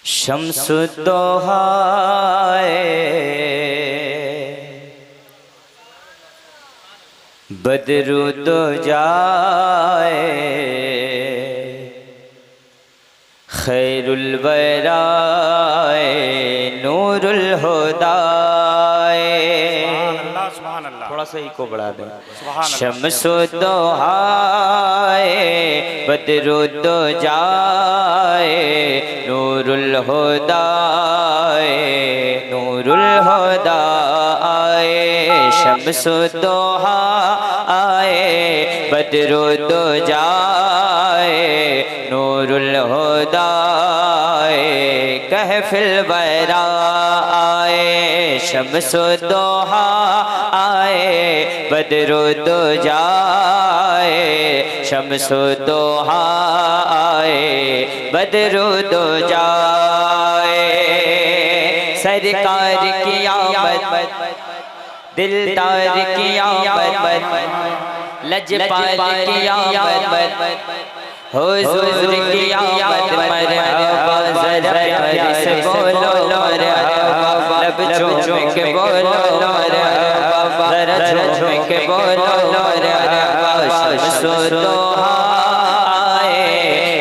शम्सुद्दोहा बदरुद्दोजा खैरुल वरा नूरुल हुदा। थोड़ा सा इको बढ़ा दें। शम्सुद्दोहा बदरुद्दोजा नूरुल हुदा नूरुल हुदा। शम्सुद्दोहा बदरुद्दोजा नूरुल हुदा कहफिल वरा आए। शम्सुद्दोहा बदरुद्दोजा शम्सुद्दोहा बदरुद्दोजा। सरकार की आमद दिलदार की आमद लजपाल की आमद हुजूर की आमद मरहबा ज़रा प्यार से बोलो मरहबा लब झूम के बोलो मरहबा ज़रा झूम के बोलो मरहबा। शम्सुद्दोहा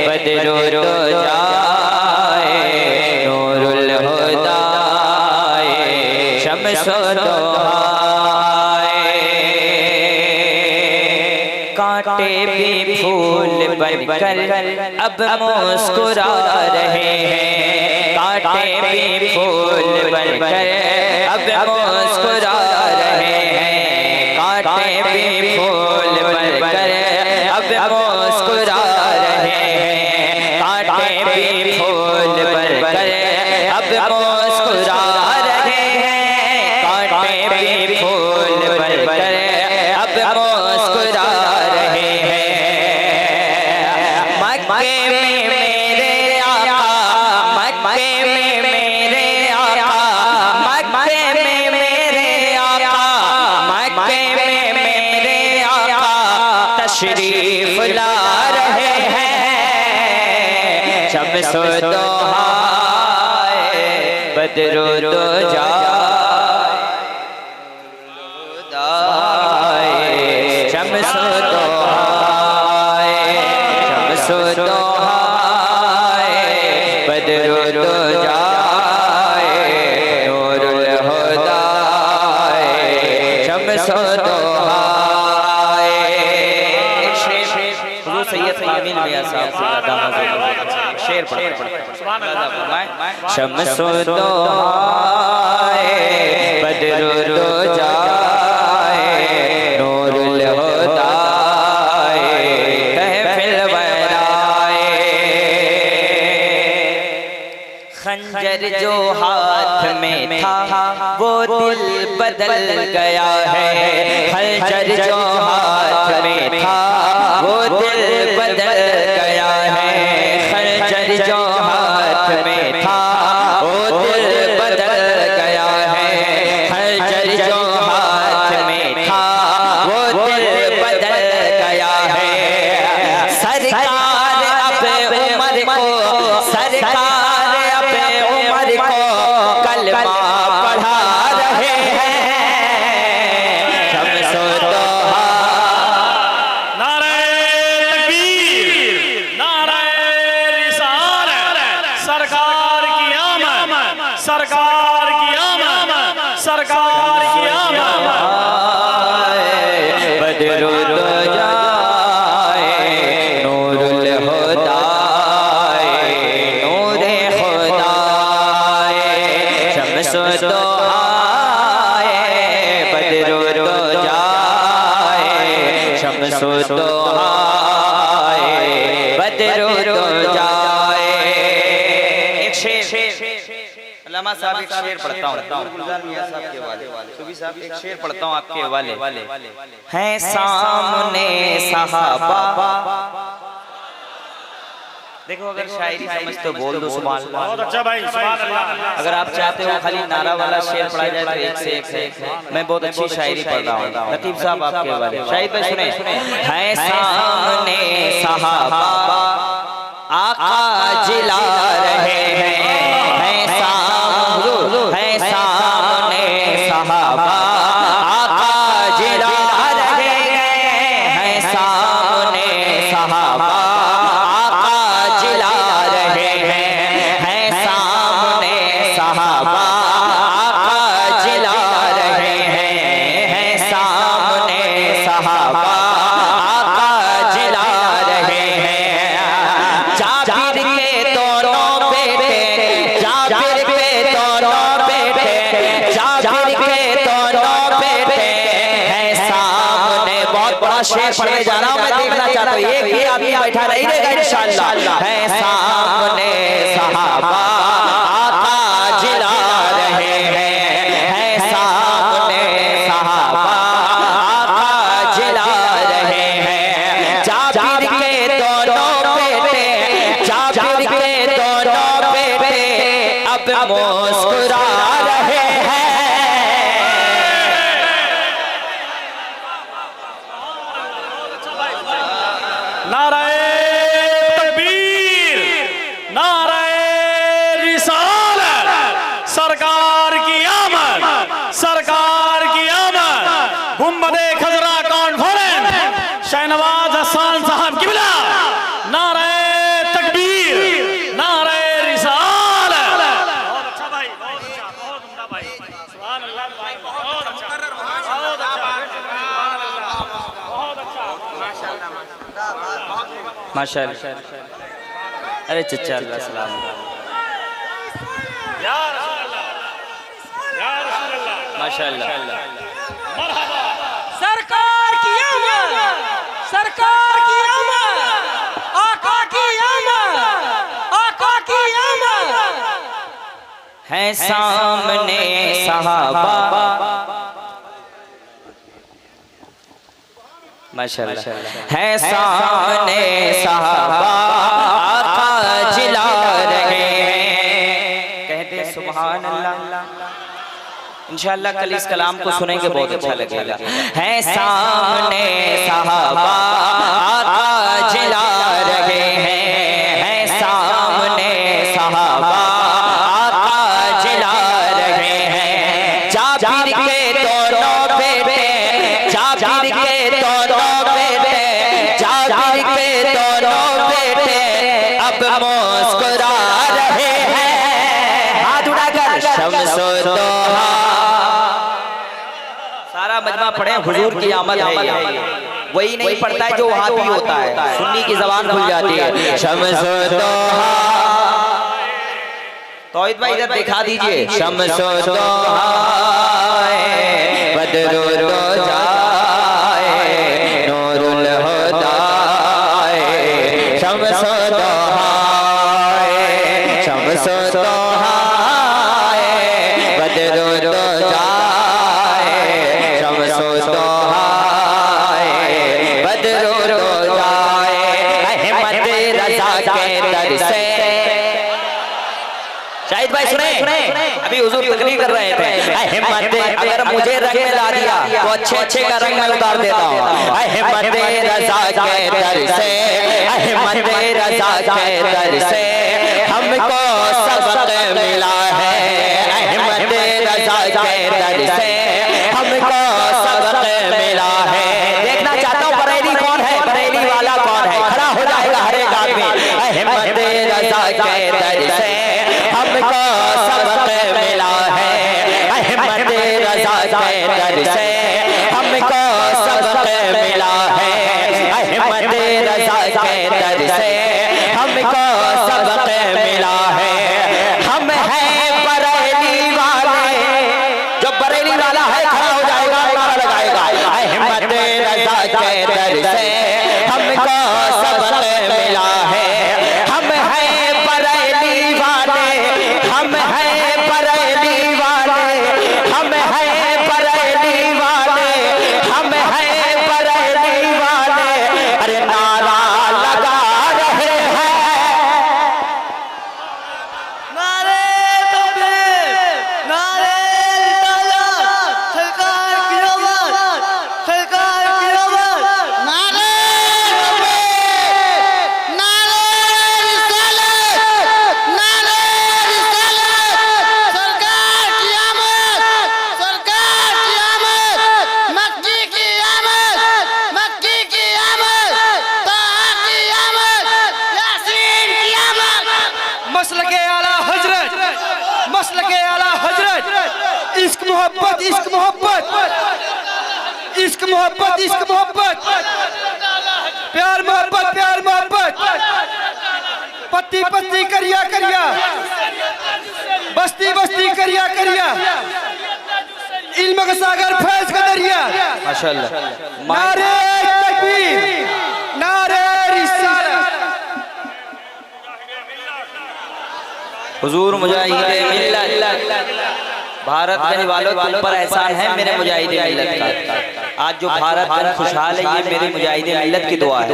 बदरुद्दोजा नूरुल हुदा शम्सुद्दोहा। कांटे भी फूल बनकर अब मुस्कुरा रहे हैं। कांटे भी फूल बनकर अब मुस्कुरा रहे हैं। कांटे भी फूल बनकर अब मुस्कुरा रहे हैं। कांटे भी फूल बनकर अब मुस्कुरा रहे हैं। कांटे भी फूल बनकर अब मुस्कुरा रहे हैं। मक्के में मेरे आका मक्के में मेरे आका मक्के में मेरे आका मक्के में मेरे आका तशरीफ ला रहे हैं। शम्सुद्दोहा बदरुद्दोजा शम्सुद्दोहा शम्सुद्दोहा बदरुद्दोजा नूरुल हुदा शम्सुद्दोहा। सैयद आमीन मियां साहब शेर शम्सुद्दोहा बदरुद्दोजा नूरुल हुदा कहफिल वरा। खंजर जो हाथ में था वो दिल बदल गया है। खंजर जो हाथ में था वो दिल बदल गया है। खंजर जो हाथ में था वो दिल बदल गया है। खंजर जो हाथ में था वो दिल बदल गया है। सरकार अब उमर को सरकार अब उमर को कलमा पढ़ा रहे हैं। शम्सुद्दोहा सरकार की आमद सरकार की आमद सरकार की आमद। बदरुद्दोजा नूरुल हुदा नूरे खुदा। शम्सुद्दोहा बदरुद्दोजा शम्सुद्दोहा बदरुद्दोजा। अल्लामा साहब एक शेर पढ़ता हूँ गुलजार मियां साहब के वाले सुबी साहब एक शेर पढ़ता हूँ आपके हवाले। हैं सामने सहाबा। देखो अगर शायरी समझ तो बोल दो सुभान अल्लाह। बहुत अच्छा भाई सुभान अल्लाह। अगर आप चाहते हो खाली नारा वाला शेर पढ़ा जाए तो एक से एक मैं बहुत अच्छी शायरी पढ़ रहा हूँ। लतीफ साहब आपके हवाले शायरी पे सुने। हैं सामने सहाबा आका जिला रहे हैं। शेर पढ़ने जा रहा हूँ, मैं देखना चाहता हूँ एक भी आदमी बैठा नहीं रहेगा इंशाअल्लाह। है सामने सहाबा आका जिला रहे हैं, है सामने सहाबा आका जिला रहे हैं। जाबिर के दोनों बेटे, जाबिर के दोनों बेटे अब मुस्कुरा रहे हैं। नाराए तकबीर, नाराए रिसालत, सरकार की आमद, सरकार की आमद। गुंबदे खजरा कॉन्फ्रेंस शहनवाज हसन साहब किबला, नाराए तकबीर, नाराए रिसालत। बहुत अच्छा भाई, बहुत अच्छा, बहुत उम्दा भाई, सुभान अल्लाह भाई, बहुत अच्छा, बहुत अच्छा, माशाअल्लाह। अरे चचा अल्लाह सलाम। या रसूल अल्लाह, या रसूल अल्लाह, माशाअल्लाह। मरहबा। सरकार की आमद, सरकार की आमद, आका की आमद, आका की आमद। है सामने सहाबा, माशाअल्लाह। है सामने सहाबा आका जिला रहे हैं। कहते सुभान अल्लाह। इंशाअल्लाह कल इस कलाम को सुनेंगे बहुत अच्छा लगेगा। है सामने सहाबा आका जिला रहे हैं, है सामने सहाबा आका जिला रहे हैं। जाबिर के दोनों बेटे, जाबिर के दोनों बेटे, जाबिर के दोनों बेटे अब मुस्कुरा रहे हैं। हाथ उठाकर शम्सो दोहा, सारा मजमा पढ़े हुजूर की आमद है ये। वही नहीं पढ़ता है जो वहां भी होता है, सुन्नी की जबान खुल जाती है। शम्सो दोहा, तौहीद भाई इधर दिखा दीजिए। शम्सो दोहा बदरो दो जाए नूरुल हुदाए, शम्सो दोहा, शम्सो दोहा बदरो दो जाए, शम्सो दोहा बदरो दो जाए। अहमद रजा के दर से, शाहिद भाई सुने, अभी हुजूर तकरीर कर रहे थे। अहमद अगर मुझे रंग में ला दिया तो अच्छे अच्छे का रंग में उतार देता हूँ। अहमद रजा के दर से, अहमद रजा के दर से हमको सबक मिला है। अहमद रजा के दर से हमको सबक मिला है। देखना चाहता हूँ बरेली कौन है, बरेली वाला कौन है, खड़ा हो जाएगा हर एक आदमी। अहमद रजा के दर से हमको सबक मिला है। अहमद रजा के दर से हमको सबक मिला है। अहमद रजा के दर से हमको सबक मिला है। हम हैं बरेली वाले, जो बरेली वाला है खड़ा हो जाएगा, नारा लगाएगा। अहमद रजा के दर से हमको सबक मिला है। हम हैं बरेली वाले, हम हैं बरेली वाले, हम हैं बरेली वाले, हम हैं बरेली वाले। अरे नारा लगा रहे हैं। नारे तकबीर, नारे रिसालत, सरकार की आमद, सरकार की आमद। नारे तकबीर, नारे रिसालत, नारे रिसालत, सरकार की आमद, सरकार की आमद। मक्की की आमद, मक्की की आमद, ताहा की आमद, यासीन की आमद। मसलके आला हजरत, मसलके आला हजरत। इश्क मोहब्बत, इश्क मोहब्बत, इश्क मोहब्बत, इश्क मोहब्बत, प्यार मोहब्बत, प्यार मोहब्बत। पत्ती पत्ती करिया करिया, बस्ती बस्ती करिया करिया, इल्म का सागर फैज का दरिया। माशाअल्लाह। नारे तकबीर। हुजूर मुजाहिदे मिल्लत, भारतगंज वालों तुम पर एहसान है मेरे मुजाहिदे मिल्लत का। आज जो भारत खुशहाल है ये मेरी मुजाहिदे मिल्लत की दुआ है।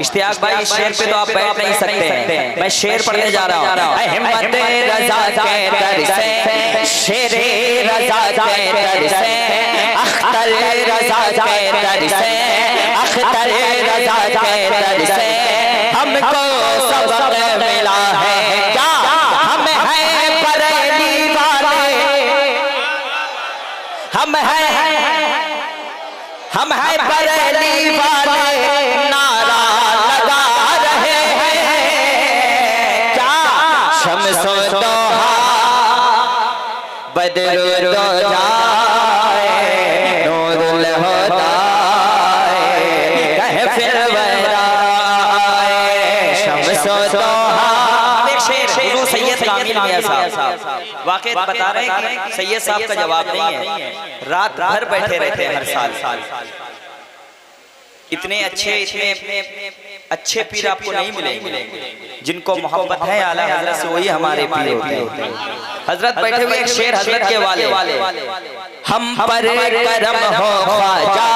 इश्तियाक भाई इस शेर पे तो आप बैठ नहीं सकते हैं, मैं शेर पढ़ने जा रहा हूँ। हिम्मत रज़ा के दर से, शेरे रज़ा के दर से, अख्तर रज़ा के दर से, अख्तर रज़ा के दर से हमको सबक मिला है। क्या हम हैं बरेली वाले, हम हैं बरेली वाले, नारा लगा रहे हैं। क्या शम्सो दोहा बदर दो जाए, नूरुल हुदाए कहे फिर वराए, शम्सो दोहा। एक शेर हुजूर सैयद कामिल मियां साहब वाकई बता रहे हैं कि सैयद साहब का जवाब नहीं है, रात भर बैठे रहते हैं हर साल। इतने अच्छे पीर आपको नहीं मिलेंगे, जिनको मोहब्बत है आला हज़रत से वही हमारे पीर होते हैं। हजरत बैठे हुए एक शेर हजरत के वाले, हम पर करम हो ख्वाजा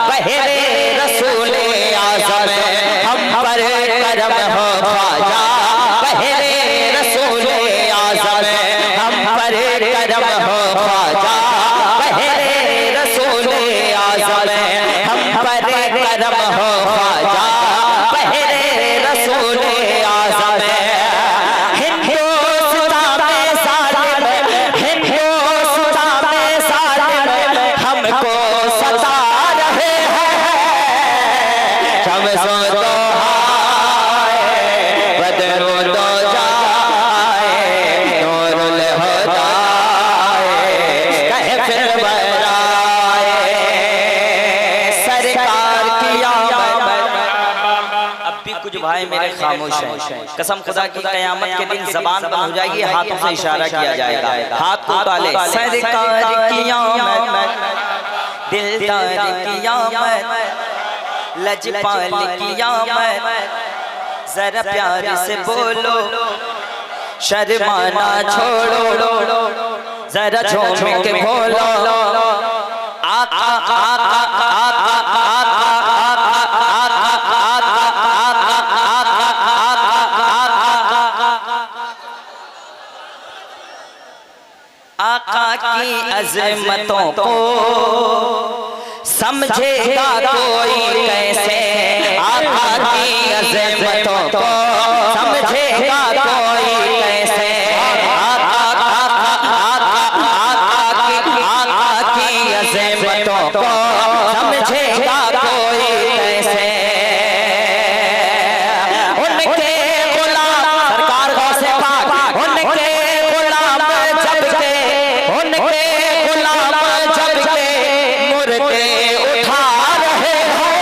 बहरे रसूले आज़म, हम पर करम हो ख्वाजा बहरे रसूले आज़म, हम पर करम हो ख्वाजा बहरे रसूले आज़म, हम पर करम हो ख्वाजा बहरे रसूले आज़म। हिंदुस्तान में सालिम, हिंदुस्तान में सालिम हमको सता रहे हैं। शम्सो दोहाए बदरो दो जाए, नूरुल हुदाए कहे फिर बराए, सरकार की आमद। अब भी कुछ भाई मेरे खामोश हैं, कसम खुदा की कयामत के दिन जबान बंद हो जाएगी, हाथों से इशारा किया जाएगा, हाथ को उताले। सरकार की आमद, दिलदार की आमद, लजपाल की आमद, जरा प्यार से बोलो शर्माना छोड़ो, जरा झूम के बोलो आका आका आका आका की अज़मतों को समझेगा कोई कैसे, आका की अज़मतों को समझेगा कोई कैसे, आका की अज़मतों को समझेगा कोई कैसे। उनके गुलाम सरकार गौसे पाक, उनके गुलाम जब के, उनके गुलाम जब के मुर्दे उठा रहे हैं।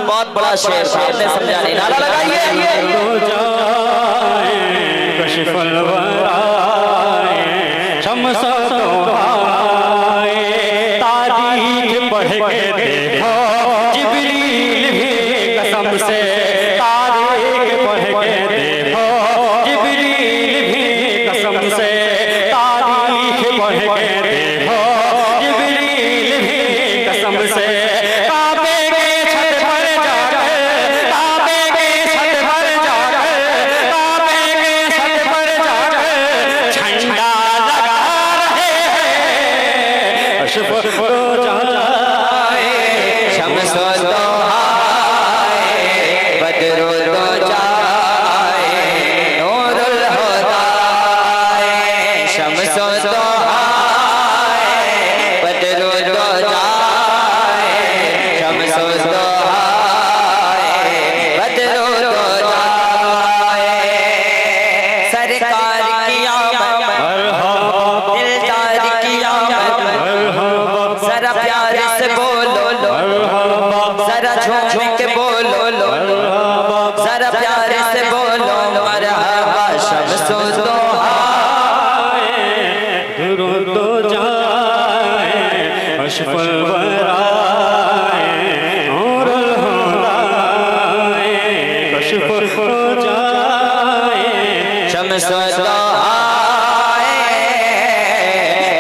बहुत बड़ा शेर आपने समझा नहीं, नारा लगाइए। शम्सो दोहाए तारीख पढ़ के देखो, जिब्रील भी कसम से तारीख पढ़ के देखो, जिब्रील भी कसम से तारीख पढ़ के देखो, जिब्रील भी कसम से काबे के छत पर जाकर, काबे के छत पर शम्सुद्दौहाए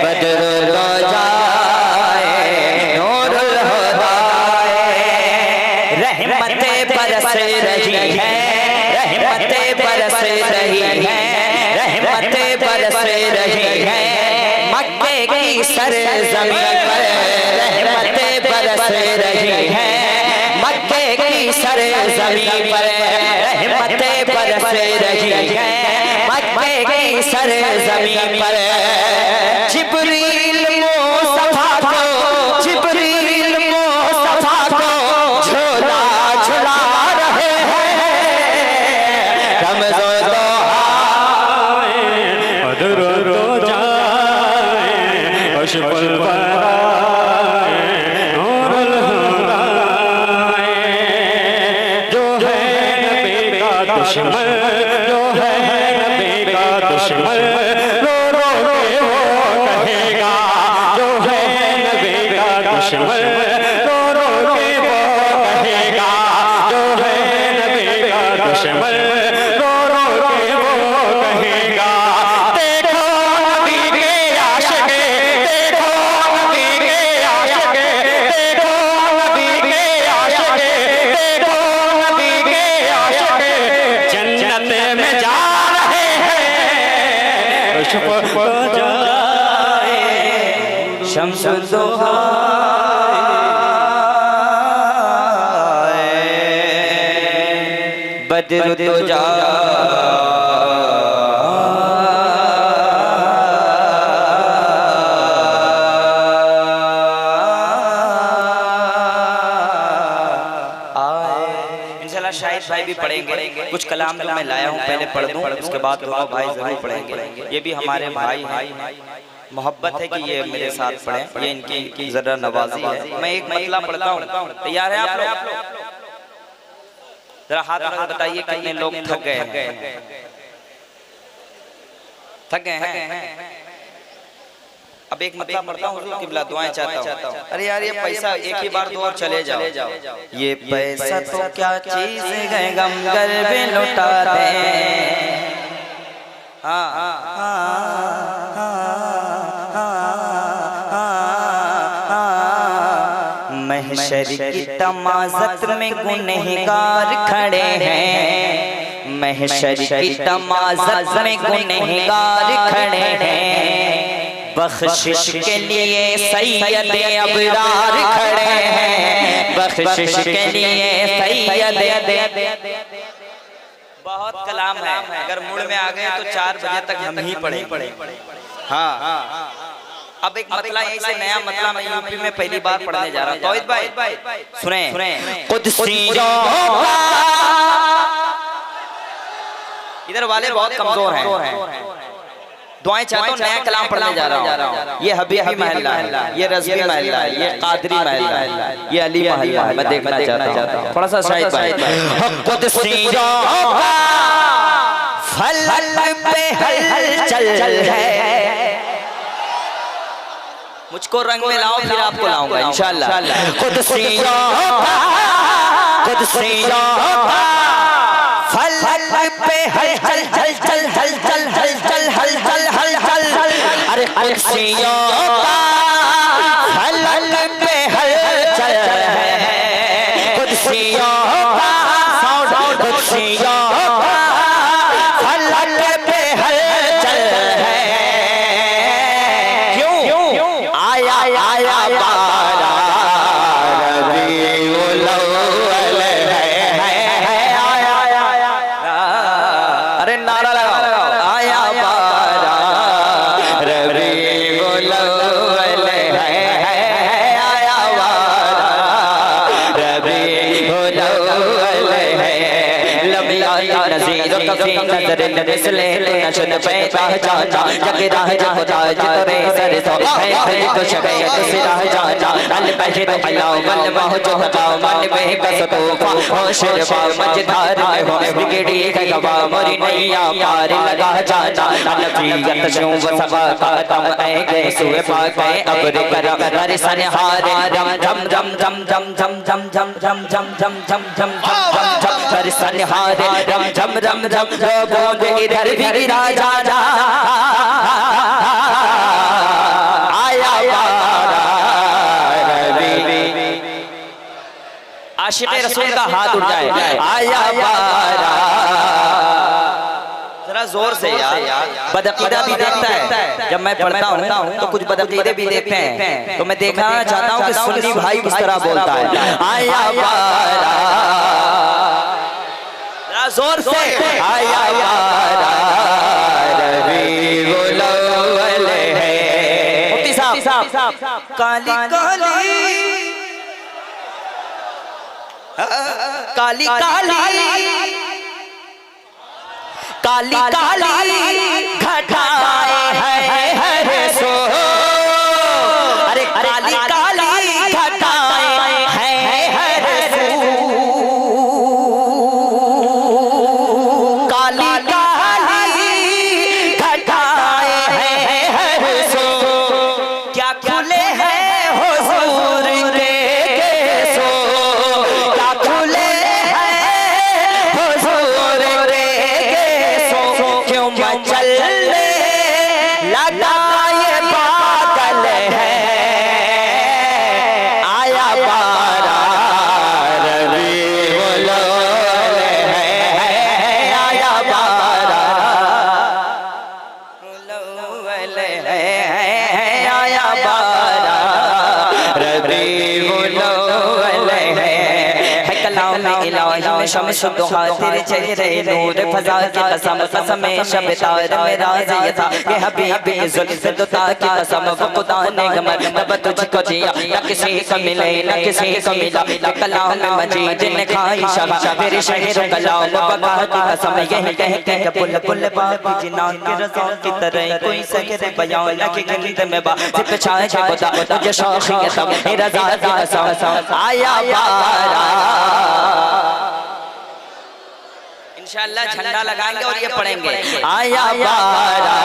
बद्रुल जाए नूरुल हुदाए रहमतें बरस रही है रहमतें बरस रही है रहमतें बरस रही है मक्के की सरज़मीं पर रहमतें बरस रही है मक्के की सरज़मीं पर रहमतें बरस रही है मक्के की सरज़मीं पर जिब्रील मुस्तफा को जिब्रील मुस्तफा को झूला झूला रहे हैं शम्सुद्दौहाए बद्रुल जाए अशफल बराए नूरुल हुदाए जो है नबी का दुश्मन जो है नबी का दुश्मन रो रो के वो कहेगा जो है नबी का दुश्मन रो रो के वो कहेगा जो है नबी का दुश्मन रो रो के वो कहेगा देखो नबी के आशिक देखो नबी के आशिक देखो नबी के आशिक देखो नबी के आशिक जन्नत में जा रहे हैं अशफक जाए शम्सुद्दौहाए बद्रुल जाए इंशाल्लाह शाहिद भाई भी पढ़ेंगे कुछ कलाम जो मैं लाया हूँ पहले पढ़ दूँ उसके बाद दोनों भाई जरूर पढ़ेंगे ये भी हमारे भाई हैं मोहब्बत है कि ये मेरे साथ पढ़ें ये इनकी जरा नवाजी है मैं एक मतला पढ़ता हूँ तैयार है आप लोग जरा हाथ में बताइए कितने लोग थक गए हैं अब एक मतलब पढ़ता हूँ किबला दुआएं चाहता हूँ अरे यार ये पैसा एक ही बार दो और चले जाओ ये पैसा तो क्या चीज है गम गल्बे लुटा दे महशर की तमाज़त में गुनहगार खड़े हैं महशर की तमाज़त में गुनहगार खड़े हैं बख्शिश के लिए सैयद अबरार खड़े हैं बख्शिश के लिए सैयद बहुत कलाम है अगर मूड में आ गए तो 4 बजे तक हम ही पढ़े हाँ अब एक मतला यहीं से नया मतला मैं यूपी में पहली बार पढ़ने जा रहा हूँ तौहीद भाई सुने इधर वाले बहुत कमजोर हैं दुआएं चाहता हूँ नया कलाम पढ़ने जा रहा हूँ ये हबीबी महल्ला है ये रज़वी महल्ला है ये कादरी महल्ला है ये अली महल्ला है मैं देखना चाहता हूँ थोड़ा सा शाहिद भाई फल पे हलचल है मुझको रंग में लाओ फिर आपको लाऊंगा इंशाल्लाह फल पे हलचल हलचल हलचल हलचल हलचल हलचल अरे कुर्सियों का फल पे हलचल है कुर्सियों का कुर्सियों का फल पे हलचल है क्यों आया आया बारा रबीउल अव्वल है अरे नारा लगाओ आया बारा रबीउल अव्वल है आया बारा रबीउल अव्वल है लम्या नज़ीर कभी नजर नस्ले नशद पैदा जाना जग राह खुदा जितरे सर तो है तो शबे तो सिराह जाना अल पहले तो अलाउ बल माह जो हटाओ मन में कसतो होशर बा मजदार हो बिगड़ी गवा मोरी नैया पार लगा जाना नफियत शूं वसबा का तम ऐ गए सुए पा गए अबर करा हर सनहार रम झम झम झम झम झम झम झम झम झम झम झम झम कर सनहारे रम झम रम झम बूंद इधर भी गिरा जा आया बारा रबी। आशिक़ रसूल का हाथ उठ जाए आया बारा जरा जोर से यार। बदअकीदा भी देखता है जब मैं पढ़ता हूँ तो कुछ बदअकीदे भी देखते हैं तो मैं देखना चाहता हूँ कि सुन्नी भाई किस तरह बोलता है आया बारा जरा जोर से आया बारा रबीउल अव्वल है। मुफ्ती साहब काली काली काली काली घटाए है सो अरे काली काली घटाए है सो काली काली घटाए है सो क्या खुले हैं हुजूर के केसो क्या खुले हैं हुजूर के क्यों मचलने लगा ये पागल है आया बारा रबीउल अव्वल है आया बारा अव्वल है आया बारा रबीउल अव्वल है कलाम इलाही में शम्स दुहा तेरे चेहरे नूर फजा की कसम कसम शब तार मेरा ये था कि हबीब की जुल्फ दुता की कसम वो खुदा ने मरतबा तुझको दिया न किसी को मिले न किसी को मिला कलाम मजीद ने खाई शबा तेरे शहर कलाम बका की कसम यही कहते हैं पुल पुल बाकी जिनान के रज़ा की तरह कोई सके बयान न कि गिनत में बा सिर्फ छाए के खुदा तुझे शौक़ियत मेरा ज़ात की कसम आया बारा। इंशाअल्लाह झंडा लगाएंगे और ये पढ़ेंगे आया बारा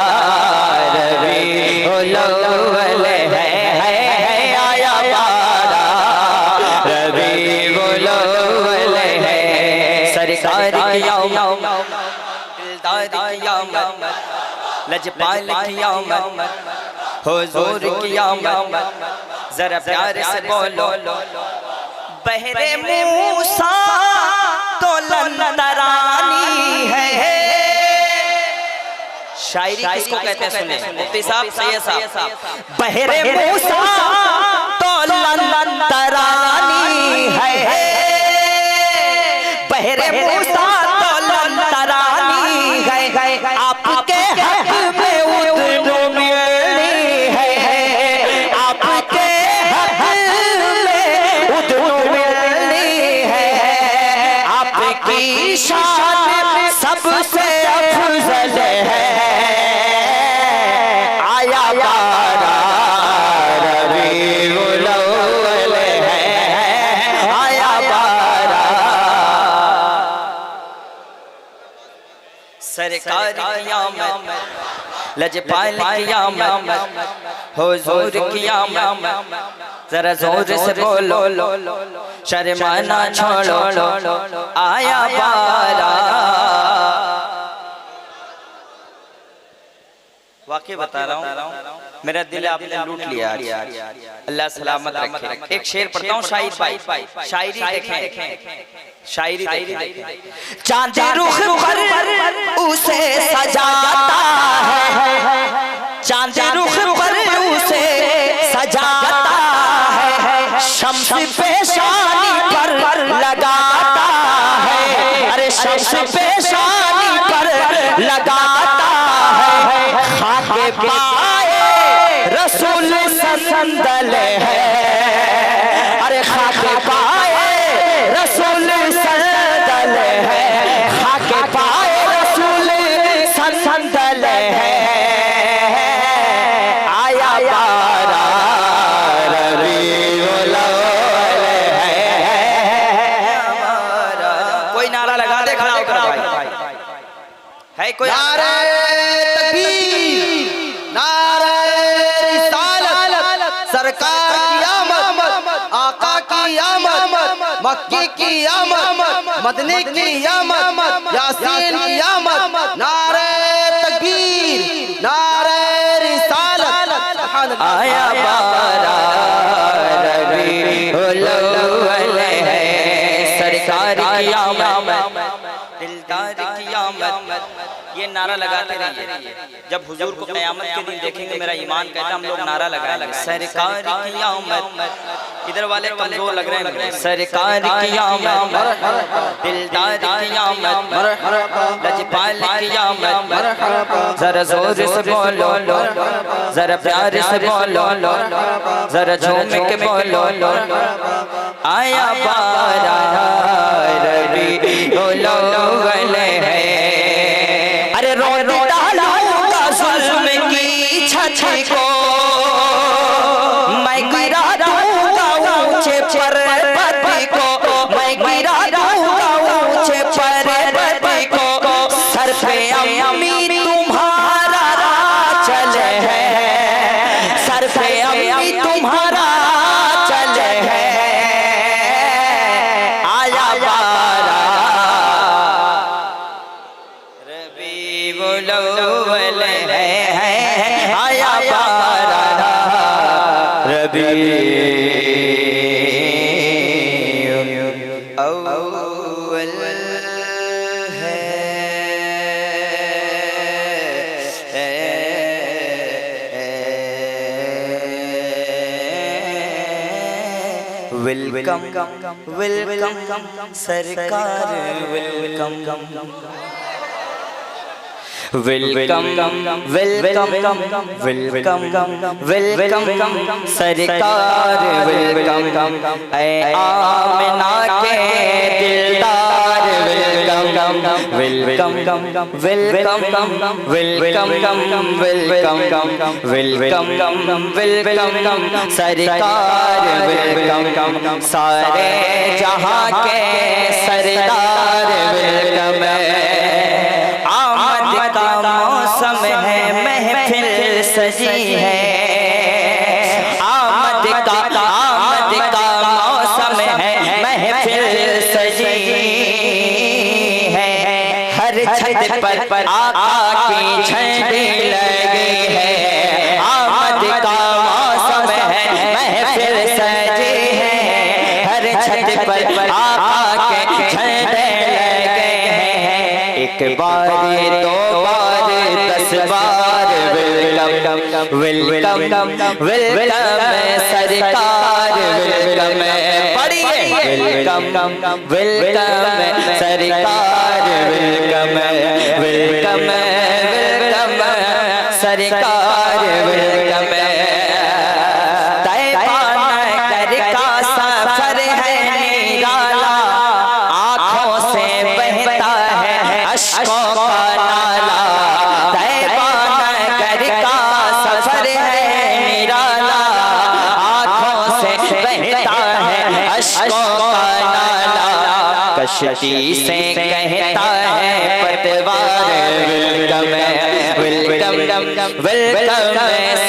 रबीउल अव्वल है आया बारा रबीउल अव्वल है सरकार की आमद दिलदार की आमद लजपाल की आमद हुजूर की आमद जरा प्यार से बोलो बहरे मूसा तो लंदरानी है। शायरी किसको कहते हैं सुने मुफ्ती साहब सैयद साहब बहरे मूसा तो लंदरानी है बहरे मूसा तो लंदरानी है आपके हक में उतनो मिलनी है आपके हक में उतनो मिलनी है आपकी शान सबसे अफजल है आया बारा रबीउल अव्वल है आया बारा सरकार की आमद लजपाल की आमद हुजूर की आमद जरा जोर से बोलो शर्माना छोड़ो आया बारा। वाकई बता रहा हूँ मेरा दिल आपने लूट लिया अल्लाह सलामत रखे। एक शेर पढ़ता हूँ शाहिद भाई शायरी देखें शायरी देखें। चांद रुख पर उसे सजाता है चांद रुख पर उसे सजाता है शम्स पेशानी पर लगाता है अरे शम्स पेशानी पर लगाता है खाके पाए रसूल संदल है अरे खाके पाए रसूल संदल है खाके पाए रसूल संदल है आया बारा रबीउल अव्वल है। कोई नारा लगा दे खड़ा होकर है कोई नारे तकबीर नारे रिसालत सरकार की आमद आका की आमद मक्की की आमद मदनी की आमद, यासीन की आमद, नारे तकबीर, नारे रिसालत। आया बारा रबीउल अव्वल है, सरकार की आमद, दिलदार की आमद। ये नारा लगाते रहिए। जब हुजूर को क़यामत के दिन देखेंगे, मेरा ईमान कहता हम लोग नारा लगाएंगे, सरकार की आमद। इधर वाले कमजोर लग रहे हैं। सरकार की आमद, दिलदार की आमद, लजपाल की आमद। जरा जोर से बोलो, जरा प्यार से बोलो, जरा झूम के बोलो, आया बारा रबीउल अव्वल है। अरे रो डालूंगा जुल्म की छत को, मैं गिरा दूंगा ऊंचे पर्वत को, मैं गिरा दूंगा ऊंचे पर्वत को। सर पे अम्मी तुम्हारा चल है, सर पे अम्मी तुम्हारा चल है। आया बारा रबीउल अव्वल है, आया बारा रबीउल अव्वल है। वेलकम वेलकम सरकार, welcome welcome welcome welcome welcome सरकार, वेलकम ऐ आमिना के दिलदार, welcome welcome welcome welcome welcome welcome सरकार, वेलकम सारे जहां के सरदार, वेलकम मौसम है, महफिल सजी है। आमद का मौसम है, महफिल सजी है। हर छत पर आका की झंडी लगी है। आमद का मौसम है, महफिल सजी है। हर छत पर आका के झंडे लगे हैं। एक बार दो बार 10 बार, वेलकम वेलकम वेलकम सरकार, वेलकम पढ़िए, वेलकम वेलकम सरकार, वेलकम वेलकम वेलकम सरकार, वेलकम। तैबा नगर का सफर है निराला, आँखों से बहता है अश्कों का नाला। तैबा नगर का सफर है निराला, आँखों से बहता है अश्कों का नाला। कश्ती से कहता है पतवार, वेलकम वेलकम वेलकम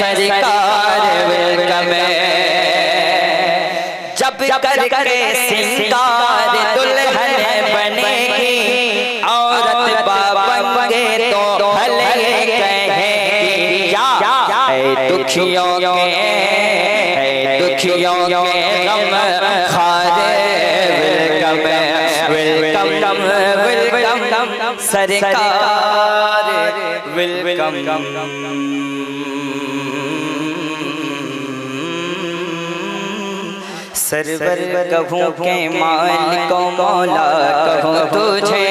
सरकार, वेलकम। जब करके सिंगार दुल्हन बनेगी, औरत बाबंगे तो भले कहेगी। ऐ दुखियों के गम खारे, वेलकम वेलकम वेलकम सरकार, वेलकम। सरवर कहूँ के मालिको मौला कहूँ तुझे।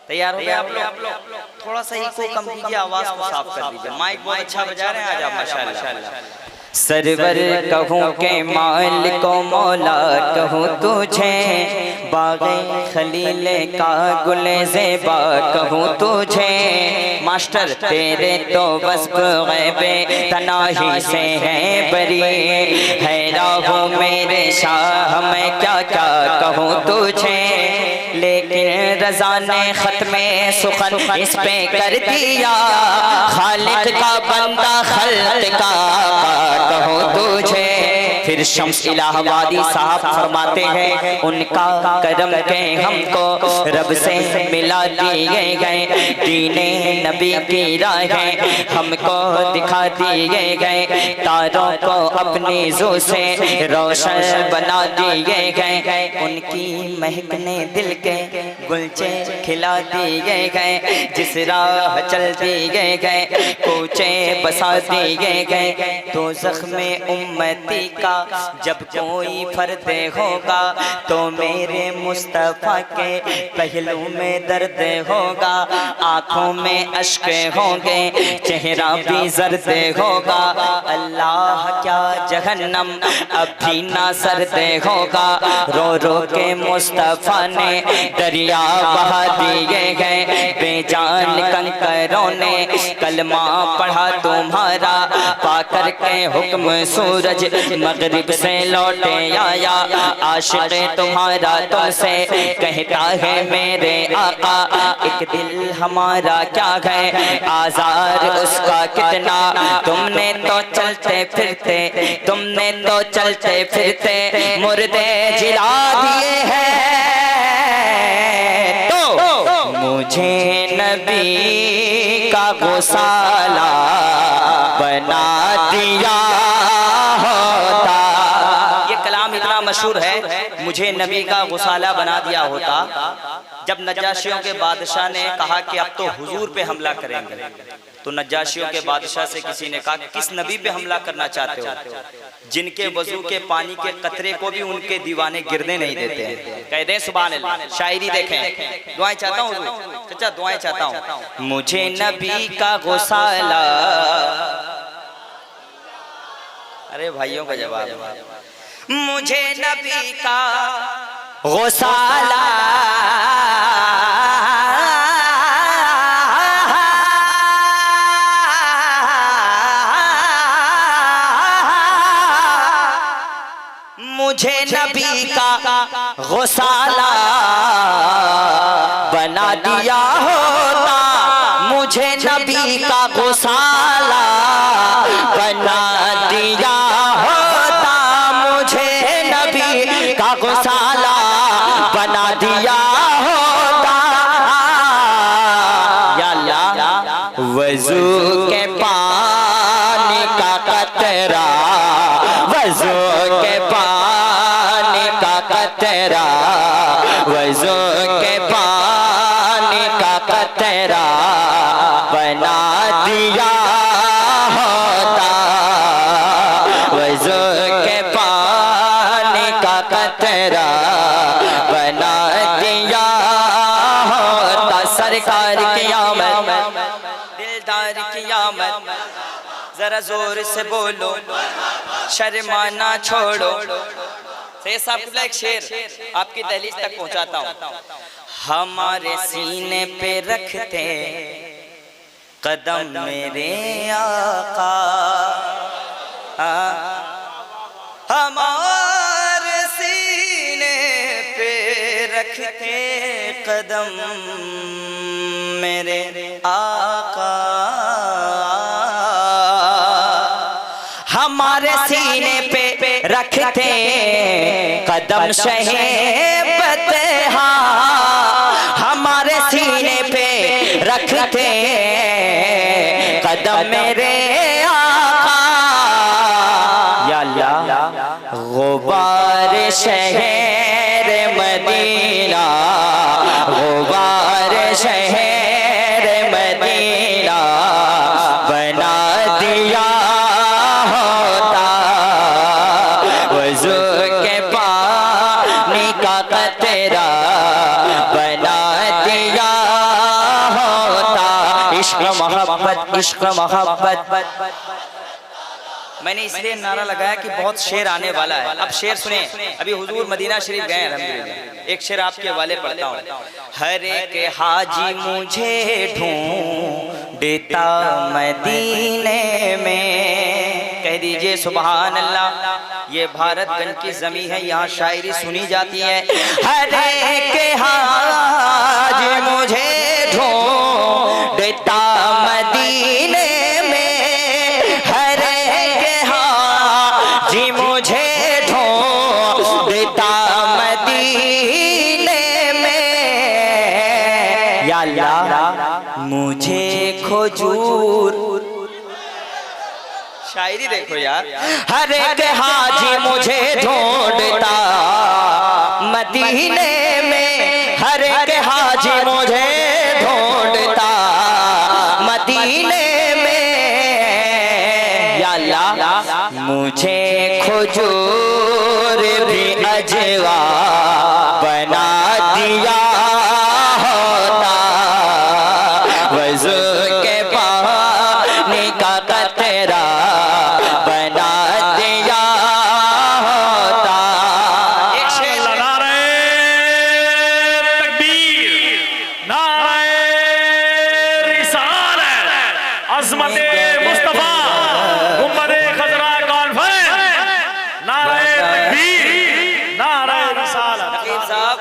तैयार हो गए आप लोग? थोड़ा सा इको कम कीजिए, आवाज को साफ कर दीजिए। माइक बहुत अच्छा बजा रहे हैं आज आप, माशाल्लाह। सरवर कहूँ के मालिको मौला कहूँ तुझे, बाग़े खलील का गुले ज़ेबा कहूँ तुझे। मास्टर तेरे तो वस्फ़ ग़ैबे तनाही से हैं बरी, हैरान हूँ मेरे शाह मैं क्या क्या कहूँ तुझे। लेकिन रज़ा ने ख़त्मे सुखन इस पे कर दिया, खालिक का बंदा खल्क़ का कहूँ तुझे। फिर शम्स इलाहाबादी साहब फरमाते हैं उनका करम के हमको रब से मिला दिए गए, दीने नबी की राहें हमको दिखा दिए गए, तारों को अपनी ज़ू से रोशन बना दिए गए, उनकी महकने दिल के गुलचे खिला दिए गए, जिस राह चल दिए गए कोचे बसा दिए गए। दोज़ख में उम्मती का जब कोई फर्द होगा तो मेरे मुस्तफ़ा के पहलू में दर्द होगा, आँखों में अश्क होंगे चेहरा भी जर्द होगा, अल्लाह क्या जहन्नम अब भी ना सर्द होगा। रो रो के मुस्तफ़ा ने दरिया बहा दिए गए, बेजान कंकरों ने कलमा पढ़ा तुम्हारा, पाकर के हुक्म सूरज मगरिब से लौटे आया, आशिक़ तुम्हारा तुमसे कहता है मेरे आका, एक दिल हमारा क्या है आज़ार उसका कितना, तुमने तो चलते फिरते मुर्दे जिला दिए हैं, तो मुझे नबी का गौसाला बना दिया होता। ये कलाम इतना मशहूर है, मुझे नबी का गौसाला बना दिया होता। जब नज्जाशियों के बादशाह ने कहा कि अब तो हुजूर पे हमला करेंगे, तो नज्जाशियों के बादशाह से किसी ने कहा किस नबी पे हमला करना चाहते हो, जिनके वजू के पानी के कतरे को भी उनके दीवाने गिरने नहीं देते हैं। कह दें सुभान अल्लाह। शायरी देखें, दुआएं चाहता हूँ चाचा, दुआएं चाहता हूँ। मुझे नबी का गौसाला, अरे भाइयों का जवाब, मुझे नबी का गौसाला मुझे नबी का गौसाला बना दिया होता, मुझे नबी का गौसाला बना दिया होता, मुझे नबी का गौसाला बना दिया होता। या अल्लाह वज़ू के पानी का कतरा, वज़ू के पानी का कतरा, वज़ू के पानी का कतरा बना दिया होता, वज़ू के पानी का कतरा बना दिया होता। सरकार की आमद, दिलदार की आमद, जरा जोर से बोलो शर्माना छोड़ो। साहब एक शेर आपकी दहलीज तक पहुंचाता हूँ। हमारे सीने पे रखते कदम मेरे आका, हमारे सीने पे रखते कदम मेरे आका, हमारे सीने पे रखते कदम शहीबत, हमारे सीने पे रखते कदम मेरे आका। या अल्लाह गुबार शहर मदीना, गुबार शहर मदीना बना दिया होता, वज़ू के पानी का कतरा बना दिया होता। इश्क मोहब्बत, इश्क मोहब्बत। मैंने इसलिए नारा लगाया कि बहुत शेर आने वाला है। अब शेर सुने, अभी हुजूर मदीना शरीफ गए अल्हम्दुलिल्लाह, एक शेर आपके हवाले पढ़ता हूँ। हर एक हाजी मुझे ढूंढता मदीने में, कह दीजिए सुभान अल्लाह। ये भारतगंज की ज़मीं है, यहाँ शायरी सुनी जाती है। हर एक हाजी मुझे ढूंढता मदीने में, हर एक हाजी मुझे अल्लाह मुझे खजूर, शायरी देखो यार, हर एक हाजी मुझे ढूंढता मदीने में, हर एक हाजी मुझे ढूंढता मदीने में, या अल्लाह मुझे खजूर भी अजवा बना दिया होता, वज़ू के पानी का कतरा बना दिया होता। एक शेर नारे तकबीर, नारे रिसालत, अज़मत मुस्तफा, गुंबद खज़रा कॉन्फ्रेंस, नारे तकबीर, नारे रिसालत। नकीब साहब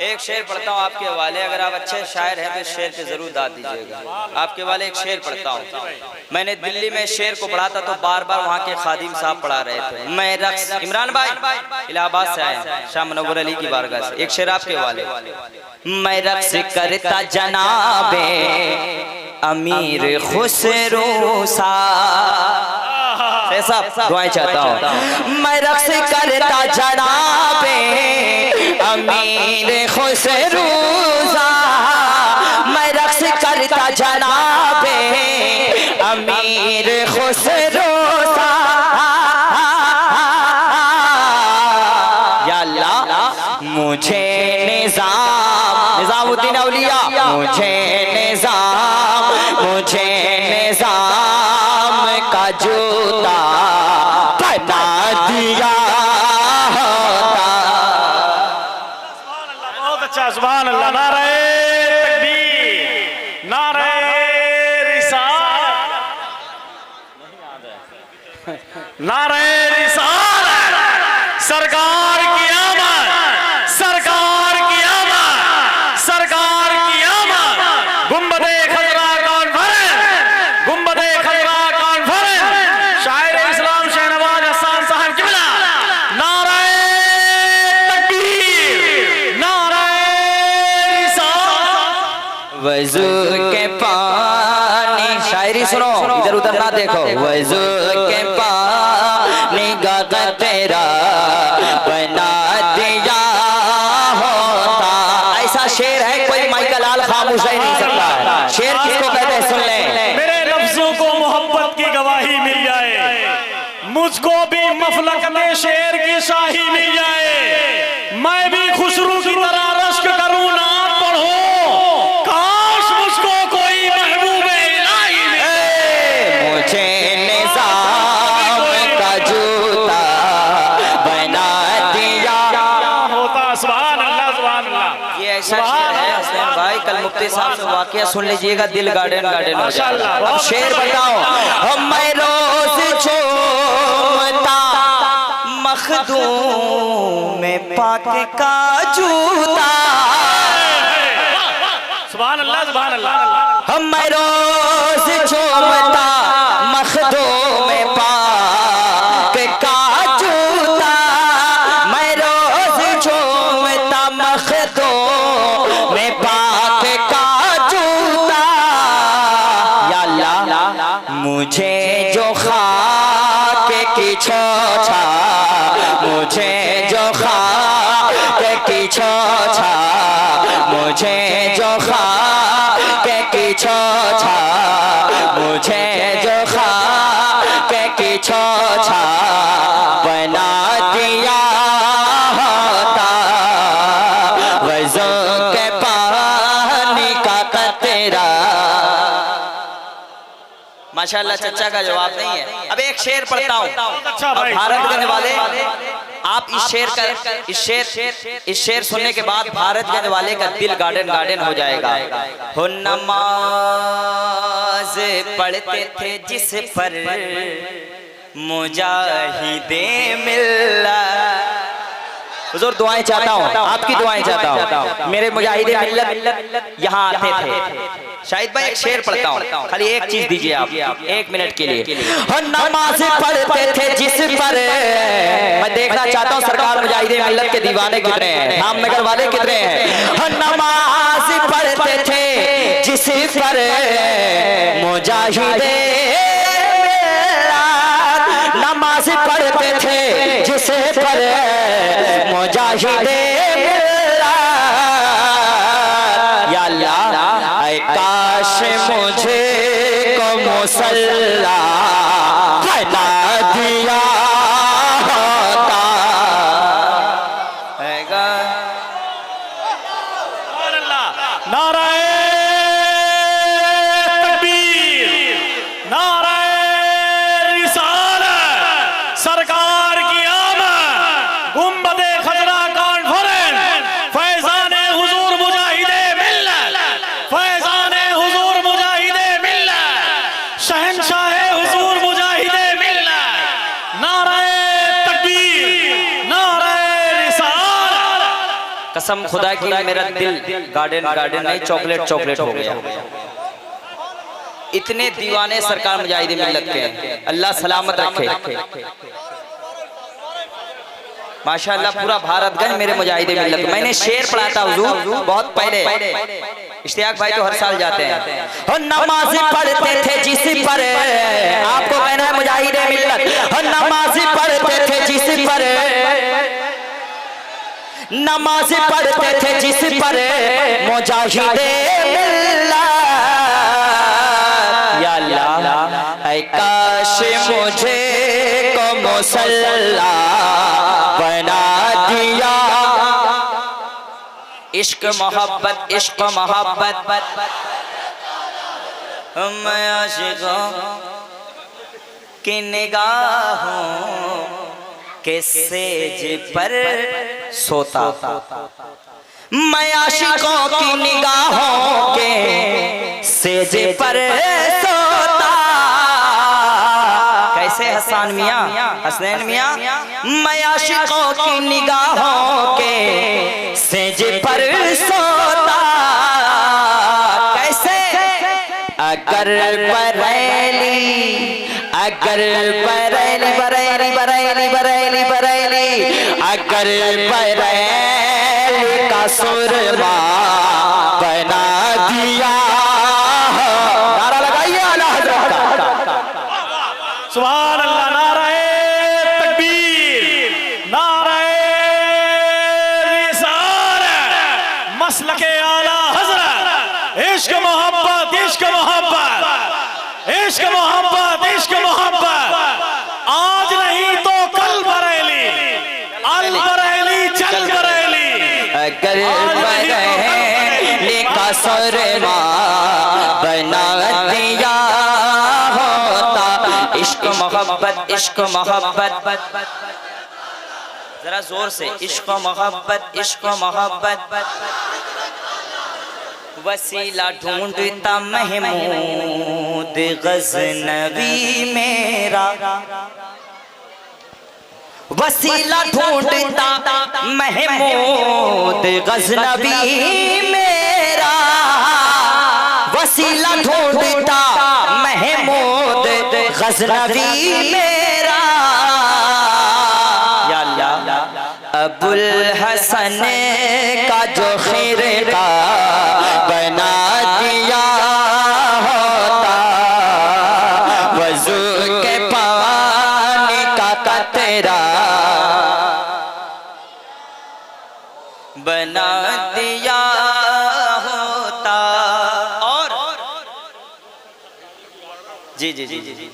एक शेर पढ़ता हूँ आपके हवाले, अगर आप अच्छे शायर हैं तो इस शेर पे जरूर दाद दीजिएगा। आपके वाले एक शेर पढ़ता हूँ। मैंने दिल्ली में शेर को पढ़ा था तो बार बार वहाँ के खादिम साहब पढ़ा रहे थे। मैं रक्स, इमरान भाई इलाहाबाद से आए हैं, शाह मनव्वर अली की बारगाह से। एक शेर आपके हवाले। मैं रक्स करता जनाबे अमीर खुसरो सा, सब दुआएं चाहता हूँ। मैं रक्स करता जनाबे अमीर खुसरूज़ा, मैं रक्स करता जनाबे अमीर खुसरूज़ा, या अल्लाह मुझे निज़ामुद्दीन औलिया, मुझे निज़ाम का जूता बना दिया होता। बहुत अच्छा, सुभान अल्लाह। नारे तकबीर, नारे रिसालत, नारे रिसालत, सरकार की आमद, सरकार की आमद, सरकार की आमद, गुंबदे खज़रा कॉन्फ्रेंस, गुंबदे खज़रा कॉन्फ्रेंस, शायर इस्लाम शहनवाज हसन साहब किबला, नारे तकबीर, नारे रिसालत। वज़ू के पानी, शायरी सुनो, इधर उधर ना देखो। वज़ू के पानी का कतरा बना दिया होता। ऐसा शेर है कोई माइकल आल खामोश ही नहीं सकता। शेर किसको कहते हैं सुन लें। मेरे लफ्जों को मोहब्बत की गवाही मिल जाए, मुझको भी मफलक में शेर की शाही मिल जाए, मैं भी खुशरू की तरह रश्क करूं नाम पढ़ो, काश मुझको कोई महबूब इलाही मिले। मुझे निज़ाम का जूता बना दिया होता। सुभान अल्लाह, सुभान अल्लाह। ये ऐसा शेर है हसनैन भाई, कल मुफ्ती साहब से वाकया सुन लीजिएगा, दिल गार्डन गार्डन हो जाएगा। अब शेर बताओ। मैं रोज चूमता मखदूम में पाक का जूता, सुभान अल्लाह, सुभान अल्लाह। मैं रोज चूमता मखदूम में पाक का जूता, मैं रोज चूमता मखदूम में पाक का जूता, या अल्लाह मुझे जो खाक की छोछा, मुझे जो खाक की छोछा, मुझे जो खाक की छोछा, मुझे जो खाक की छोछा बना दिया होता, वज़ू के पानी का कतरा। माशाल्लाह चचा का जवाब नहीं है। अब एक शेर पढ़ता हूँ। अच्छा भाई, भारत के वाले, आप इस शेर सुनने के बाद भारत के वाले का दिल गार्डन गार्डन हो जाएगा। हो नमाज पढ़ते थे जिस पर मुजाहिदे मिल्लत, हुजूर दुआएं चाहता हूँ, आपकी दुआएं चाहता हूँ। मेरे मुजाहिदे मिल्लत यहाँ आते थे। शाहिद भाई एक शेर पढ़ता हूँ, खाली एक चीज दीजिए आप, 1 मिनट के लिए। नमाज पढ़ते थे जिस पर, मैं देखना चाहता हूँ सरकार मुजाहिदे मिल्लत के दीवाने कितने हैं, धामनगर वाले कितने हैं। नमाज पढ़ते थे पर मुजाहिदे मिल्लत, नमाज पढ़ते थे जिस पर मुजाहिदे मिल्लत। या अल्लाह ऐ काश मुझे को मुसल्ला बना दिया होता। नाराए तकबीर, नाराए रिसालत, सरकार की आमद, गुंबदे खजरा कॉन्फ्रेंस, फैजाने हुजूर मुजाहिदे मिल्लत, फैजाने हुजूर मुजाहिदे मिल्लत, शहंशाहे हुजूर मुजाहिदे मिल्लत। नाराए तकबीर, नाराए रिसालत। कसम खुदा की मेरा दिल गार्डन गार्डन नहीं चॉकलेट चॉकलेट हो गया। इतने दीवाने सरकार मुजाहिदे मिल्लत के, अल्लाह सलामत रखे। माशाअल्लाह पूरा भारतगंज मेरे मुजाहिदे मिल्लत। मैंने शेर पढ़ा था हुजूर बहुत पहले, इश्तियाक भाई तो हर साल जाते हैं। नमाज पढ़ते थे जिस पर, आपको कहना है मुजाहिदे मिल्लत, नमाज पढ़ते थे जिस पर, नमाज पढ़ते थे जिस पर मुजाहिदे मिल्लत। या अल्लाह ऐ काश मुझे को मुसल्ला बना दिया। इश्क मोहब्बत, इश्क मोहब्बत, मैं आशिकों की निगाहों के सेज पर सोता, मैं आशिकों की निगाहों के सेज पर सोता। कैसे हसन मियां, हसनैन मियां, मैं आशिकों की निगाहों के सेज पर सोता। कैसे? अगर बरेली, अगर बरेली बरेली बरेली बरेली बरेली, अगर बरेली का सुरमा बना दिया। नारा लगाइए आला हज़रत का। सुभान अल्लाह। नाराए तकबीर, नाराए रिसालत, मसलके आला हज़रत। इश्क मोहब्बत, इश्क मोहब्बत, इश्क मोहब्बत, इश्क मोहब्बत। आज नहीं तो कल बरेली, अल बरेली चल बरेली। अगर बरेली का सुरमा बना दिया होता। इश्क मोहब्बत, इश्क मोहब्बत, जरा जोर से। इश्क मोहब्बत, इश्क मोहब्बत, वसीला ढूंढता महमूद गज़नवी मेरा, वसीला ढूंढता महमूद गज़नवी मेरा, वसीला ढूंढता महमूद गज़नवी मेरा। या अल्लाह अबुल हसन का जो खिरका बना दिया होता, वज़ू के पानी का कतरा बना दिया होता। और जी जी जी जी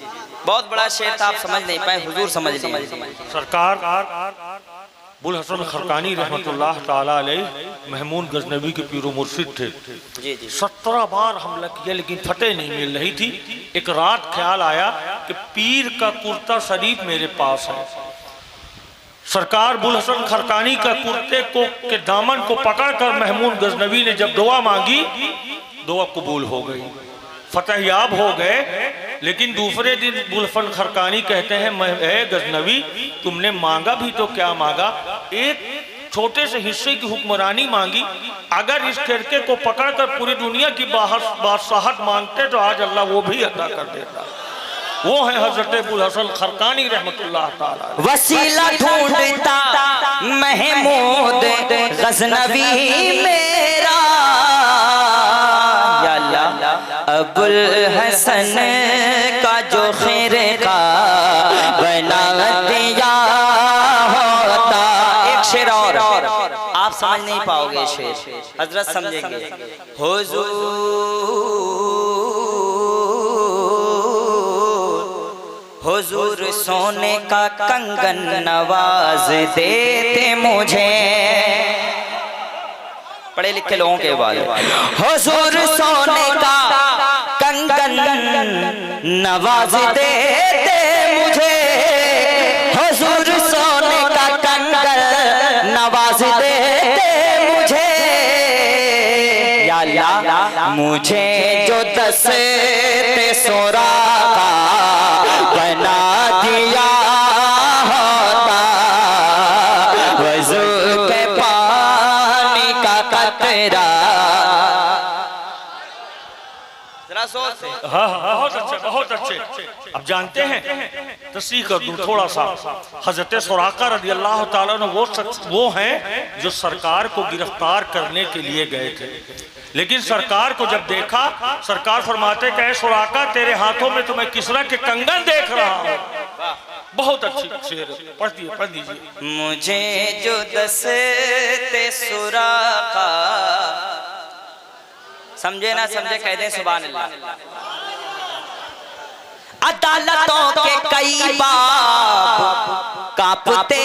बहुत बड़ा शेर था, आप समझ नहीं पाए, हुजूर समझ लिए। सरकार बुल हसन खरकानी रहमतुल्लाह ताला अलैह महमूद गजनवी के पीरो मुर्शिद थे। 17 बार हमला किया लेकिन फतेह नहीं मिल रही थी। एक रात ख्याल आया कि पीर का कुर्ता शरीफ मेरे पास है। सरकार बुल हसन खरकानी का कुर्ते को के दामन को पकड़कर महमूद गजनवी ने जब दुआ मांगी, दुआ कबूल हो गई, फतह याब हो गए। लेकिन दूसरे दिन बुल हसन खरकानी कहते हैं, गजनवी तुमने मांगा भी तो क्या मांगा, एक छोटे से हिस्से की हुक्मरानी मांगी। अगर इस खिरके को पकड़कर पूरी दुनिया की बादशाहत मांगते तो आज अल्लाह वो भी अदा कर देता। वो है हजरत बुल हसन खरकानी रहमतुल्लाह ताला। वसीला ढूंढता महमूद गजनवी मेरा। या अल्लाह अबुल हसन का जो खैर का बना दिया होता। एक शेर और आप समझ नहीं पाओगे शेर, हजरत समझेंगे। हुजूर सोने का कंगन नवाज देते मुझे, पढ़े लिखे लोगों के बाद। हुजूर सोने का कंगन नवाज देते मुझे, हुजूर सोने का कंगन नवाज देते मुझे। या अल्लाह मुझे जो दस्ते सोरा का बना दिया होता, वज़ू के पानी का कतरा। जरा सोच से। हाँ बहुत अच्छे बहुत अच्छे। अब जानते हैं, तस्वीर कर दूं थोड़ा सा। हजरत सुराका रज़ी अल्लाह ताला अन्हु वो हैं जो सरकार को गिरफ्तार करने के लिए गए थे, लेकिन सरकार को जब देखा, सरकार फरमाते कहे सुराका तेरे हाथों में तो मैं किसरा के कंगन देख रहा हूँ। बहुत अच्छी शेर, पढ़ दीजिए। मुझे जो दस्ते सुराका, समझे ना समझे कह दे सुभान अल्लाह। अदालतों के कई बाब कांपते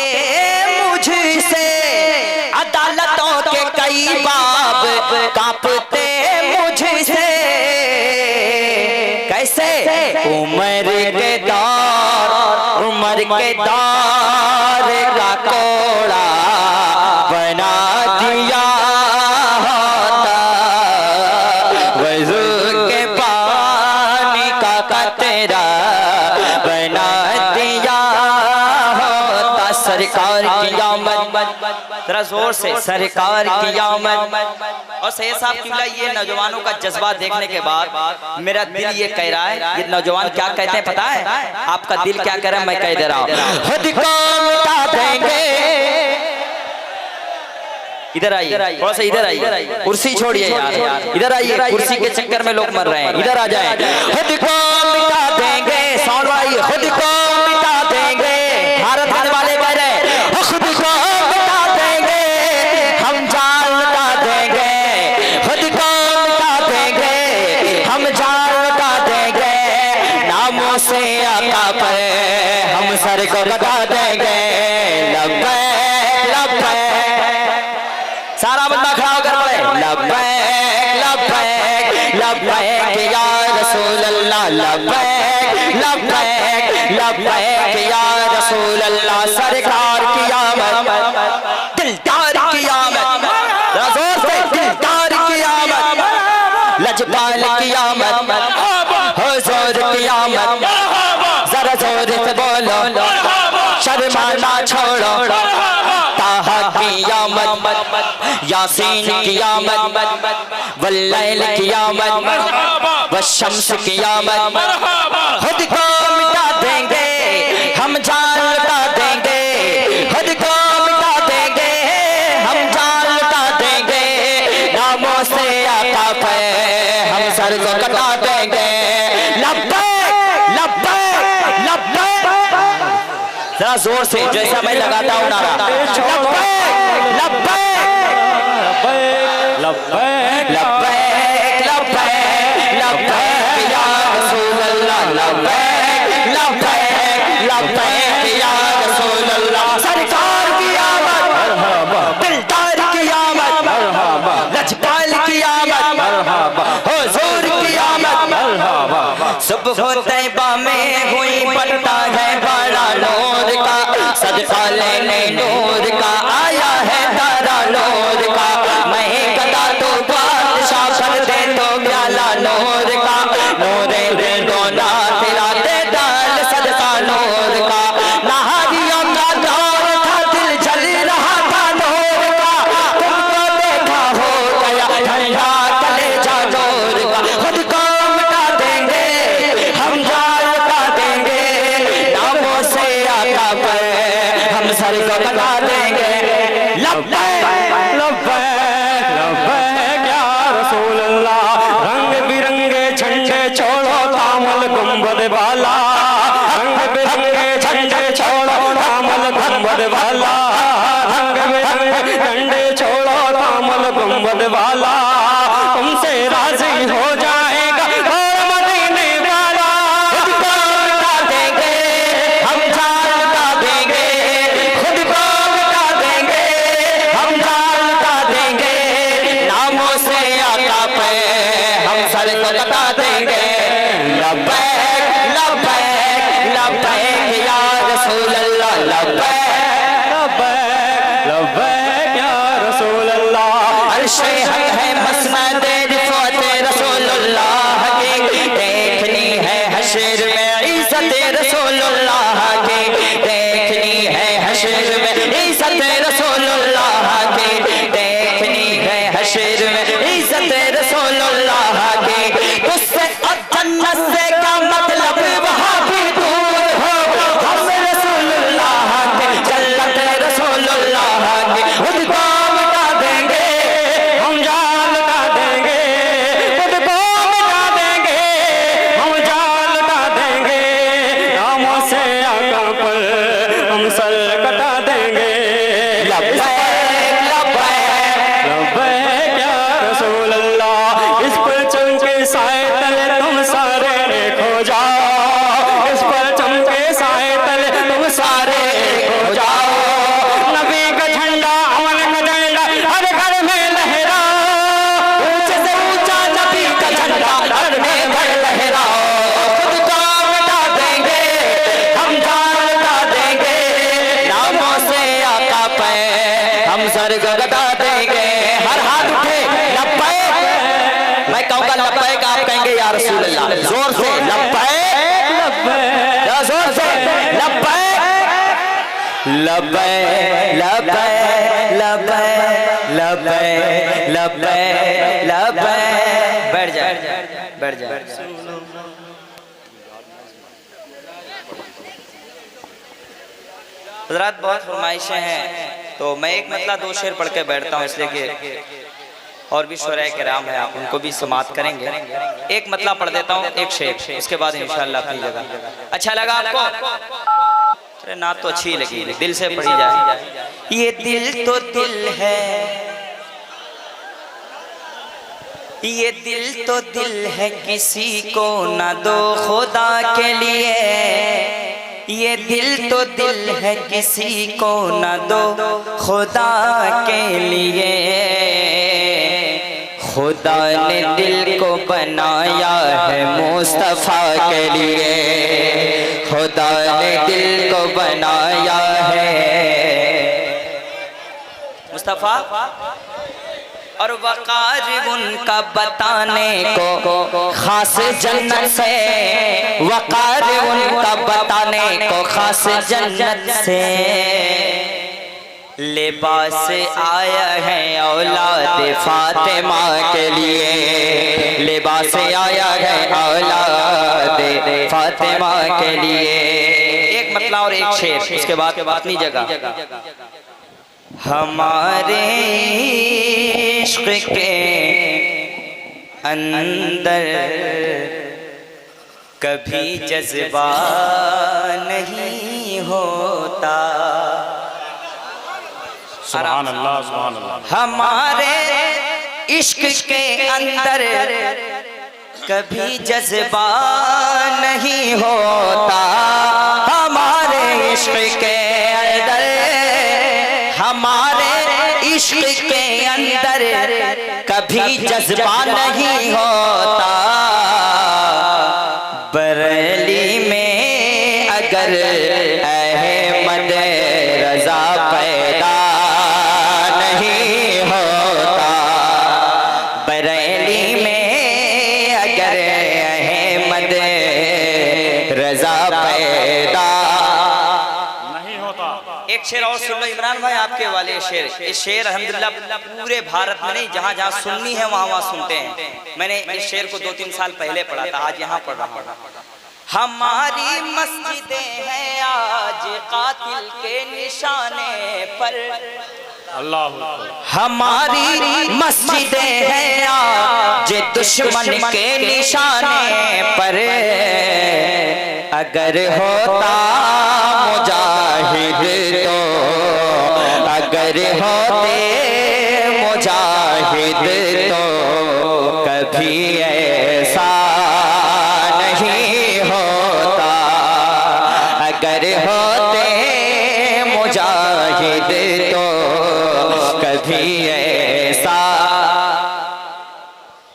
मुझसे, अदालतों के कई बाब कांपते मुझसे। कैसे? उमर के दौर का कोड़ा बना दिया होता, वज़ू के पानी का कतरा बना दिया होता। सरकार की आमद, जरा जोर से, सरकार की आमद। और सैयद साहब किबला, ये नौजवानों का जज्बा देखने के बाद मेरा दिल ये कह रहा है, ये नौजवान क्या कहते हैं पता है? आपका दिल क्या कह रहा है मैं कह दे रहा हूँ। खुद को मिटा देंगे। इधर आइए, थोड़ा सा इधर आइए, कुर्सी छोड़िए यार, इधर आइए, कुर्सी के चक्कर में लोग मर रहे हैं, इधर आ जाए। खुद को मिटा देंगे, साउंड बढ़ाइए, खुद को मिटा देंगे। भारत आने वाले कह रहे हैं खुद को मिटा देंगे, हम जान मिटा देंगे, खुद को मिटा देंगे, हम जान मिटा देंगे। नामों से आका पर हम सर को कटा देंगे। लब्बैक लब्बैक, सारा बंदा खड़ा होकर बोले लब्बैक लब्बैक लब्बैक या रसूल अल्लाह, लब्बैक लब्बैक लब्बैक या रसूल अल्लाह। सरकार की आमद, दिलदार की आमद, जोर से दिलदार की आमद, लजपाल की आमद, हुजूर की आमद। जरा जोर से बोलो, शर्माना छोड़ो। ताहा की आमद, यासीन की आमद, वल्लैल की आमद, वशम्स की आमद। खुद को मिटा देंगे, हम जान लुटा देंगे, खुद को मिटा देंगे, हम जान लुटा देंगे। नामों से आका पे हम सर को कटा देंगे। लब्बैक लब्बैक लब्बैक, जरा जोर से, जैसा मैं लगाता हूँ नारा, लब्बैक लब्बैक लब्बैक लब्बैक लब्बैक या रसूल अल्लाह, लब्बैक लब्बैक लब्बैक या रसूल अल्लाह। सरकार की आमद, दिलदार की आमद, लजपाल की आमद, हुजूर की आमद। सुबह तैबा में हुई पड़ता है बड़ा नूर का, सदका लेने नूर का आया है तारा नूर का। मैं कदा तो बादशाह कर दे तो प्याला नूर का, नूरे दे दो ना तेरा दे डाल सदका नूर का। नहारियों का दौर था, दिल जल रहा था नूर का, तुमको देखा हो गया ठंडा कलेजा नूर का। खुद को मिटा देंगे, हम जान लुटा देंगे। नामों से आका पर हम सर को कटा छोड़ो तामल गुंबद वाला, रंग बिरंगे झंडे छोड़ो तामल गुंबद वाला, रंग बिरंगे झंडे छोड़ो तामल गुंबद वाला, तुमसे राजी हो जाएगा और मदीने वाला। खुद को मिटा देंगे हम जान लुटा देंगे, खुद को मिटा देंगे हम जान लुटा देंगे, नामों से आका पे हम सर को कटा देंगे। लब्बैक लब्बैक लब्बैक या रसूल अल्लाह, लब्बैक लब्बैक लब्बैक या रसूल अल्लाह। अर्शे हक है मसनद रिफ़त रसूलुल्लाह की, देखनी है हश्र में इज़्ज़त रसूलुल्लाह की, देखनी है हश्र में इज़्ज़त रसूलुल्लाह की, देखनी है हश्र में इज़्ज़त रसूलुल्लाह की। तुझसे और जन्नत से क्या मतलब वहाँ भी दूर हो, हम रसूलुल्लाह के जन्नत रसूलुल्लाह के। खुद को मिटा देंगे हम जान लुटा देंगे, खुद को मिटा देंगे हम जान लुटा देंगे, नामों से आका पर हम सर कटा देंगे। लब्बैक लब्बैक लब्बैक या रसूल अल्लाह। इस परचम के साए तले तुम सारे खो जाओ, इस परचम के साए तले तुम सारे खो जाओ, नबी का झंडा अमन का झंडा हर घर में लहराओ, ऊंचे से ऊंचा नबी का झंडा हर में घर लहराओ। खुद को मिटा देंगे हम जान लुटा देंगे, नामों से आका पे हम सर गदा देंगे। हर हाथ उठे लब्बैक, मैं कहूँगा लब्बैक, आप कहेंगे या रसूल अल्लाह। जोर से लब्बैक लब्बैक, जोर से लब्बैक लब्बैक लब्बैक लब्बैक लब्बैक लब्बैक लब्बैक। बैठ जा बैठ जा। हज़रात बहुत फरमाइशें हैं, तो मैं एक मतलब दो शेर पढ़ के बैठता हूँ, इसलिए कि और भी शुराए किराम है, आप उनको भी समात करेंगे। एक मतलब पढ़ देता हूँ, एक शेर, उसके बाद इंशाअल्लाह अपनी जगह। अच्छा लगा आपको? अरे ना तो अच्छी लगी, दिल से पढ़ी जाए। ये दिल तो दिल है, ये दिल तो दिल है, किसी को ना दो खुदा के लिए, ये दिल तो दिल है, किसी को ना दो खुदा के लिए। खुदा ने दिल को बनाया है मुस्तफ़ा के लिए, खुदा ने दिल को बनाया है मुस्तफ़ा, और वक़ार उनका बताने को खास जन्नत से, वक़ार उनका बताने को खास जन्नत से। लिबास आया है औलाद फातिमा के लिए, लिबास आया है औलाद फातिमा के लिए। एक मतलब और एक शेर, उसके बाद अपनी जगह। हमारे इश्क के अंदर कभी जज्बा नहीं होता। सुभान अल्लाह सुभान अल्लाह। हमारे इश्क के अंदर कभी जज्बा नहीं होता, हमारे इश्क के अंदर, हमारे इश्क के अंदर कभी जज्बा नहीं होता। बरेली में अगर अहमद रजा पैदा नहीं होता, बरेली में अगर अहमद रजा पैदा नहीं होता। एक शेर और सुन लो इमरान भाई, आपके वाले शेर। ये शेर अल्हम्दुलिल्लाह पूरे भारत में नहीं, जहाँ जहाँ सुन्नी है वहाँ वहाँ सुनते हैं। मैंने इस शेर को 2-3 साल पहले पढ़ा था, आज यहाँ पढ़ रहा हूँ। हमारी मस्जिदें हैं आज कातिल के निशाने पर, अल्लाह हमारी मस्जिदें हैं आज दुश्मन के निशाने पर, अगर होता मुजाहिद तो, अगर होते मुजाहिद तो कभी ऐसा नहीं होता, अगर होते मुजाहिद तो कभी ऐसा।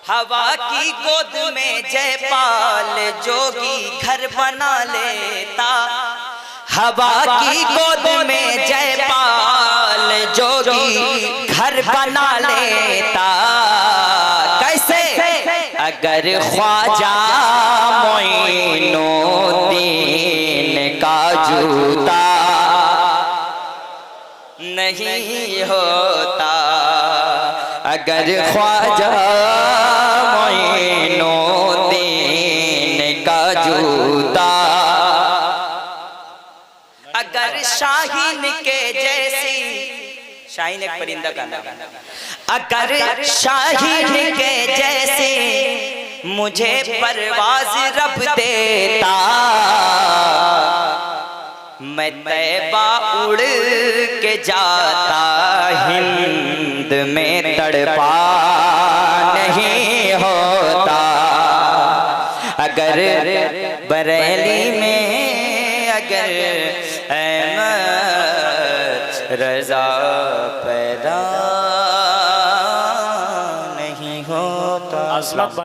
हवा की गोद में जयपाल जोगी घर बना लेता, हवा की गोद में जयपाल जोगी घर बना लेता। कैसे? अगर ख्वाजा मोइनुद्दीन का जूता नहीं होता, अगर ख्वाजा मोइनुद्दीन का जूता, अगर शाहीन के जैसी, शाहीन एक परिंदा का नाम, अगर शाहीन के जैसे मुझे परवाज रब देता, मैं तैबा उड़ के जाता, हिंद में तड़पा नहीं होता। अगर बरेली में अगर अहमद रजा पैदा नहीं होता।